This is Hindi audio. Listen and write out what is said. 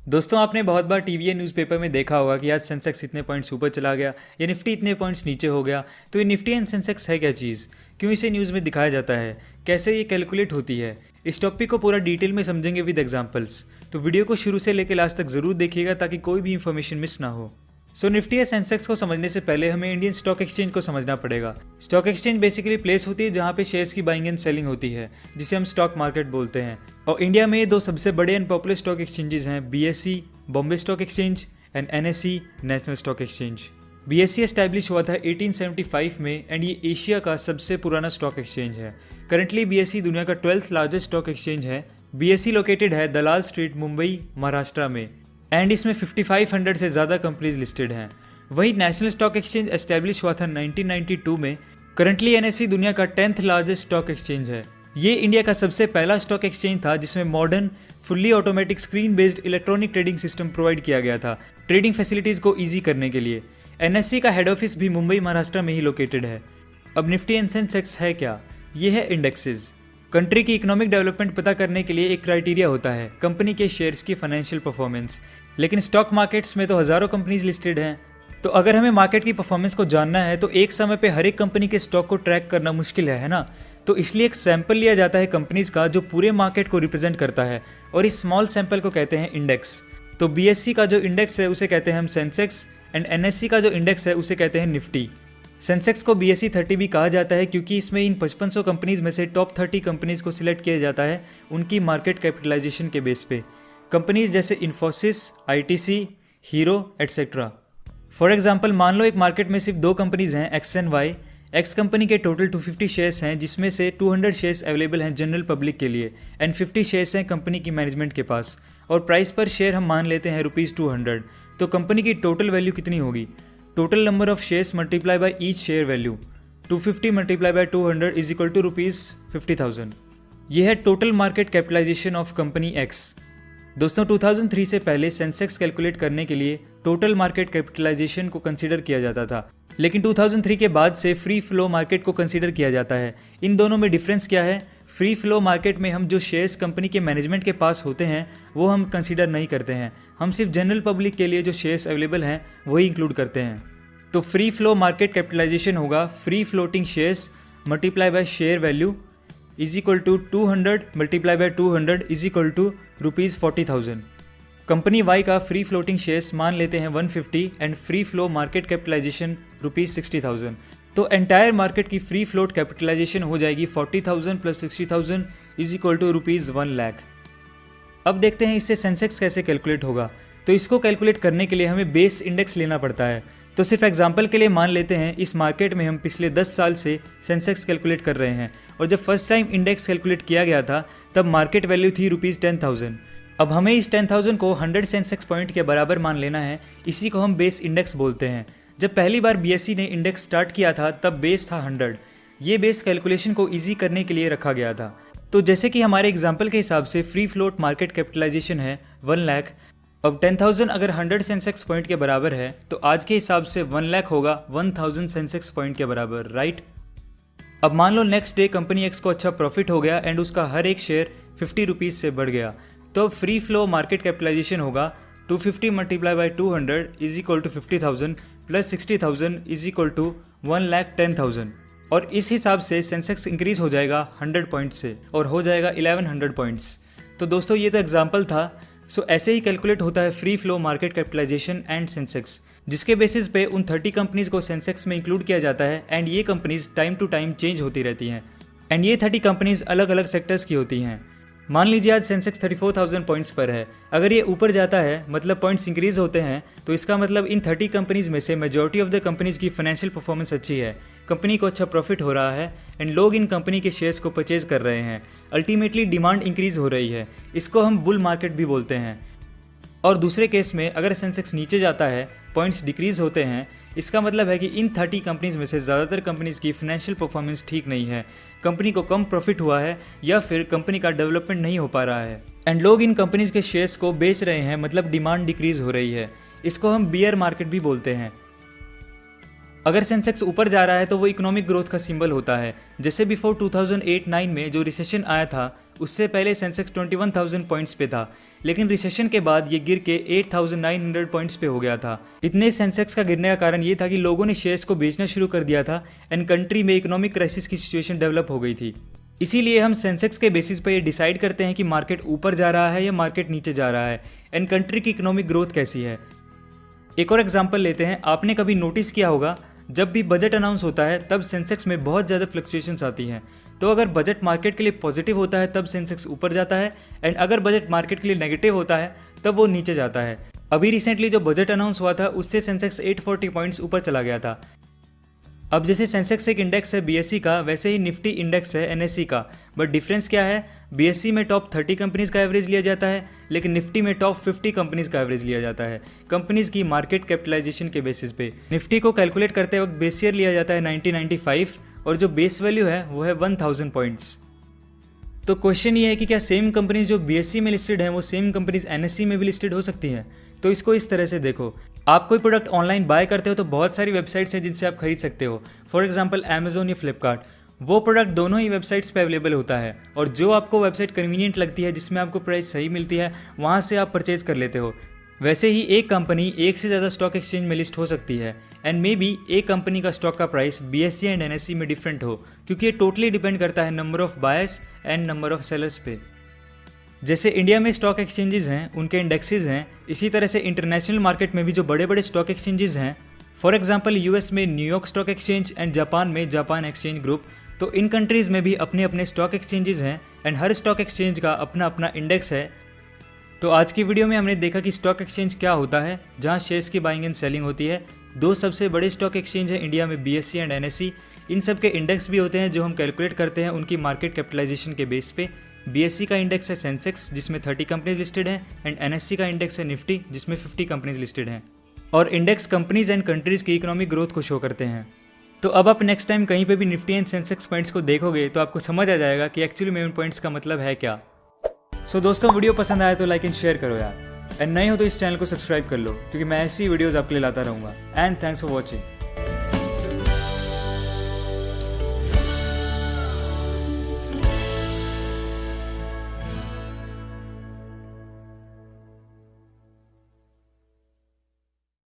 दोस्तों आपने बहुत बार टीवी या न्यूज़पेपर में देखा होगा कि आज सेंसेक्स इतने पॉइंट्स ऊपर चला गया या निफ्टी इतने पॉइंट्स नीचे हो गया। तो ये निफ्टी एंड सेंसेक्स है क्या चीज़, क्यों इसे न्यूज़ में दिखाया जाता है, कैसे ये कैलकुलेट होती है, इस टॉपिक को पूरा डिटेल में समझेंगे विद एग्जांपल्स। तो वीडियो को शुरू से लेकर लास्ट तक ज़रूर देखिएगा ताकि कोई भी इंफॉर्मेशन मिस ना हो। सो निफ्टी या सेंसेक्स को समझने से पहले हमें इंडियन स्टॉक एक्सचेंज को समझना पड़ेगा। स्टॉक एक्सचेंज बेसिकली प्लेस होती है जहाँ पे शेयर्स की बाइंग एंड सेलिंग होती है, जिसे हम स्टॉक मार्केट बोलते हैं। और इंडिया में ये दो सबसे बड़े एंड पॉपुलर स्टॉक एक्सचेंजेस हैं, BSE Bombay stock exchange and NSE national stock exchange. BSE establish हुआ था 1875 में एंड ये एशिया का सबसे पुराना स्टॉक एक्सचेंज है। करंटली बीएसई दुनिया का 12th लार्जेस्ट स्टॉक एक्सचेंज है। बीएसई लोकेटेड है दलाल स्ट्रीट, मुंबई, महाराष्ट्र में एंड इसमें 5500 से ज़्यादा कंपनीज लिस्टेड हैं। वहीं नेशनल स्टॉक एक्सचेंज एस्टैब्लिश हुआ था 1992 में। करंटली एनएसई दुनिया का 10th लार्जेस्ट स्टॉक एक्सचेंज है। ये इंडिया का सबसे पहला स्टॉक एक्सचेंज था जिसमें modern fully automatic screen based electronic trading system provide किया गया था ट्रेडिंग फैसिलिटीज़ को ईजी करने के लिए। एनएसई का हेड ऑफिस भी मुंबई, महाराष्ट्र में ही लोकेटेड है। अब निफ्टी एंड सेंसेक्स है क्या? ये है इंडेक्सेस। कंट्री की इकोनॉमिक डेवलपमेंट पता करने के लिए एक क्राइटेरिया होता है कंपनी के शेयर्स की फाइनेंशियल परफॉर्मेंस। लेकिन स्टॉक मार्केट्स में तो हज़ारों कंपनीज लिस्टेड हैं, तो अगर हमें मार्केट की परफॉर्मेंस को जानना है तो एक समय पे हर एक कंपनी के स्टॉक को ट्रैक करना मुश्किल है ना। तो इसलिए एक सैंपल लिया जाता है कंपनीज का जो पूरे मार्केट को रिप्रेजेंट करता है, और इस स्मॉल सैंपल को कहते हैं इंडेक्स। तो बीएसई का जो इंडेक्स है उसे कहते हैं हम सेंसेक्स एंड एनएसई का जो इंडेक्स है उसे कहते हैं निफ्टी। सेंसेक्स को बीएसई 30 भी कहा जाता है क्योंकि इसमें इन 5500 कंपनीज में से टॉप 30 कंपनीज को सिलेक्ट किया जाता है उनकी मार्केट कैपिटलाइजेशन के बेस पे। कंपनीज जैसे Infosys, ITC, Hero etcetera. For example मान लो एक मार्केट में सिर्फ दो कंपनीज हैं, X and Y. X company के टोटल 250 शेयर्स हैं जिसमें से 200 शेयर्स अवेलेबल हैं जनरल पब्लिक के लिए एंड 50 शेयर्स हैं कंपनी की मैनेजमेंट के पास, और प्राइस पर शेयर हम मान लेते हैं ₹200। तो कंपनी की टोटल वैल्यू कितनी होगी? Total number of shares multiply by each share value, 250 multiply by 200 is equal to ₹50,000। यह है total market capitalisation of company X. दोस्तों 2003 से पहले सेंसेक्स कैलकुलेट करने के लिए टोटल मार्केट कैपिटलाइजेशन को कंसीडर किया जाता था, लेकिन 2003 के बाद से फ्री फ्लो मार्केट को कंसीडर किया जाता है। इन दोनों में डिफरेंस क्या है? फ्री फ्लो मार्केट में हम जो शेयर्स कंपनी के मैनेजमेंट के पास होते हैं वो हम कंसीडर नहीं करते हैं, हम सिर्फ जनरल पब्लिक के लिए जो शेयर्स अवेलेबल हैं वही इंक्लूड करते हैं। तो फ्री फ्लो मार्केट कैपिटलाइजेशन होगा free floating shares multiply by share value is equal to 200 multiply by 200 is equal to ₹40,000। Company Y का फ्री फ्लोटिंग शेयर्स मान लेते हैं 150 and free flow market capitalisation ₹60,000। तो एंटायर मार्केट की फ्री फ्लोट कैपिटलाइजेशन हो जाएगी 40,000 प्लस 60,000 इज इक्वल टू ₹1,00,000। अब देखते हैं इससे सेंसेक्स कैसे कैलकुलेट होगा। तो इसको कैलकुलेट करने के लिए हमें बेस इंडेक्स लेना पड़ता है। तो सिर्फ एग्जांपल के लिए मान लेते हैं इस मार्केट में हम पिछले 10 साल से सेंसेक्स कैलकुलेट कर रहे हैं, और जब फर्स्ट टाइम इंडेक्स कैलकुलेट किया गया था तब मार्केट वैल्यू थी ₹10,000। अब हमें इस 10,000 को 100 सेंसेक्स पॉइंट के बराबर मान लेना है, इसी को हम बेस इंडेक्स बोलते हैं। जब पहली बार बीएसई ने इंडेक्स स्टार्ट किया था तब बेस था 100। ये बेस कैलकुलेशन को ईजी करने के लिए रखा गया था। तो जैसे कि हमारे एग्जाम्पल के हिसाब से फ्री फ्लोट मार्केट कैपिटलाइजेशन है 1,00,000। अब 10,000 अगर 100 सेंसेक्स पॉइंट के बराबर है तो आज के हिसाब से 1,00,000 होगा 1,000 सेंसेक्स पॉइंट के बराबर, राइट। अब मान लो नेक्स्ट डे कंपनी एक्स को अच्छा प्रॉफिट हो गया एंड उसका हर एक शेयर ₹50 से बढ़ गया, तो अब फ्री फ्लो मार्केट कैपिटलाइजेशन होगा 250 multiply by 200 is equal to 50,000 plus 60,000 is equal to 1,10,000। और इस हिसाब से सेंसेक्स इंक्रीज हो जाएगा 100 पॉइंट से और हो जाएगा 1100 पॉइंट्स। तो दोस्तों ये तो एग्जाम्पल था। सो ऐसे ही कैलकुलेट होता है free flow market capitalisation and Sensex, जिसके बेसिस पे उन 30 कंपनीज को सेंसेक्स में इंक्लूड किया जाता है एंड ये companies time to time change होती रहती हैं एंड ये 30 कंपनीज अलग अलग सेक्टर्स की होती हैं। मान लीजिए आज सेंसेक्स 34,000 पॉइंट्स पर है। अगर ये ऊपर जाता है मतलब पॉइंट्स इंक्रीज होते हैं, तो इसका मतलब इन 30 कंपनीज में से मेजॉरिटी ऑफ द कंपनीज की फाइनेंशियल परफॉर्मेंस अच्छी है, कंपनी को अच्छा प्रॉफिट हो रहा है एंड लोग इन कंपनी के शेयर्स को परचेज कर रहे हैं। अल्टीमेटली डिमांड इंक्रीज हो रही है, इसको हम बुल मार्केट भी बोलते हैं। और दूसरे केस में अगर सेंसेक्स नीचे जाता है, पॉइंट्स डिक्रीज होते हैं, इसका मतलब है कि इन 30 कंपनीज में से ज़्यादातर कंपनीज की फाइनेंशियल परफॉर्मेंस ठीक नहीं है, कंपनी को कम प्रॉफिट हुआ है या फिर कंपनी का डेवलपमेंट नहीं हो पा रहा है एंड लोग इन कंपनीज के शेयर्स को बेच रहे हैं, मतलब डिमांड डिक्रीज हो रही है। इसको हम बियर मार्केट भी बोलते हैं। अगर सेंसेक्स ऊपर जा रहा है तो वो इकोनॉमिक ग्रोथ का सिंबल होता है। जैसे बिफोर 2008-9 में जो रिसेशन आया था उससे पहले सेंसेक्स 21,000 पॉइंट्स पे था, लेकिन रिसेशन के बाद ये गिर के 8,900 पॉइंट्स पे हो गया था। इतने सेंसेक्स का गिरने का कारण ये था कि लोगों ने शेयर्स को बेचना शुरू कर दिया था एंड कंट्री में इकोनॉमिक क्राइसिस की सिचुएशन डेवलप हो गई थी। इसीलिए हम सेंसेक्स के बेसिस पर ये डिसाइड करते हैं कि मार्केट ऊपर जा रहा है या मार्केट नीचे जा रहा है एंड कंट्री की इकोनॉमिक ग्रोथ कैसी है। एक और एग्जांपल लेते हैं। आपने कभी नोटिस किया होगा जब भी बजट अनाउंस होता है तब सेंसेक्स में बहुत ज़्यादा फ्लक्चुएशंस आती हैं। तो अगर बजट मार्केट के लिए पॉजिटिव होता है तब सेंसेक्स ऊपर जाता है एंड अगर बजट मार्केट के लिए नेगेटिव होता है तब वो नीचे जाता है। अभी रिसेंटली जो बजट अनाउंस हुआ था उससे सेंसेक्स 840 पॉइंट्स ऊपर चला गया था। अब जैसे सेंसेक्स एक इंडेक्स है बीएसई का, वैसे ही निफ्टी इंडेक्स है एनएसई का। बट डिफरेंस क्या है, बीएसई में टॉप 30 कंपनीज का एवरेज लिया जाता है, लेकिन निफ्टी में टॉप 50 कंपनीज का एवरेज लिया जाता है कंपनीज की मार्केट कैपिटलाइजेशन के बेसिस पे। निफ्टी को कैलकुलेट करते वक्त बेस ईयर लिया जाता है 1995 और जो बेस वैल्यू है वो है 1000 पॉइंट्स। तो क्वेश्चन ये है कि क्या सेम कंपनीज जो बीएसई में लिस्टेड हैं वो सेम कंपनीज एनएसई में भी लिस्टेड हो सकती हैं। तो इसको इस तरह से देखो, आप कोई प्रोडक्ट ऑनलाइन बाय करते हो तो बहुत सारी वेबसाइट्स हैं जिनसे आप खरीद सकते हो। फॉर एग्जांपल अमेजोन या फ्लिपकार्ट, वो प्रोडक्ट दोनों ही वेबसाइट्स पे अवेलेबल होता है और जो आपको वेबसाइट कन्वीनियंट लगती है, जिसमें आपको प्राइस सही मिलती है, वहाँ से आप परचेज कर लेते हो। वैसे ही एक कंपनी एक से ज़्यादा स्टॉक एक्सचेंज में लिस्ट हो सकती है एंड मे बी एक कंपनी का स्टॉक का प्राइस बीएसई एंड एनएसई में डिफरेंट हो, क्योंकि ये टोटली डिपेंड करता है number of buyers and number of sellers पे। जैसे इंडिया में स्टॉक एक्सचेंजेस हैं, उनके इंडेक्सेस हैं, इसी तरह से इंटरनेशनल मार्केट में भी जो बड़े बड़े स्टॉक एक्सचेंजेस हैं, फॉर एग्जांपल यूएस में New York stock exchange and Japan में जापान एक्सचेंज ग्रुप, तो इन कंट्रीज़ में भी अपने अपने स्टॉक एक्सचेंजेस हैं एंड हर स्टॉक एक्सचेंज का अपना अपना इंडेक्स है। तो आज की वीडियो में हमने देखा कि स्टॉक एक्सचेंज क्या होता है, जहाँ शेयर्स की बाइंग एंड सेलिंग होती है। दो सबसे बड़े स्टॉक एक्सचेंज हैं इंडिया में, बीएसई एंड एनएसई। इन सब के इंडेक्स भी होते हैं जो हम कैलकुलेट करते हैं उनकी मार्केट कैपिटलाइजेशन के बेस पे। बीएसई का इंडेक्स है सेंसेक्स जिसमें 30 कंपनीज लिस्टेड हैं एंड एनएसई का इंडेक्स है निफ्टी जिसमें 50 कंपनीज लिस्टेड हैं। और इंडेक्स कंपनीज एंड कंट्रीज़ की इकोनॉमिक ग्रोथ को शो करते हैं। तो अब आप नेक्स्ट टाइम कहीं पे भी निफ्टी एंड सेंसेक्स पॉइंट्स को देखोगे तो आपको समझ आ जाएगा कि एक्चुअली में उन पॉइंट्स का मतलब है क्या। सो दोस्तों, वीडियो पसंद आया तो लाइक एंड शेयर करो यार, एंड नहीं हो तो इस चैनल को सब्सक्राइब कर लो, क्योंकि मैं ऐसी वीडियोज़ आपके लिए लाता रहूँगा। And thanks for watching.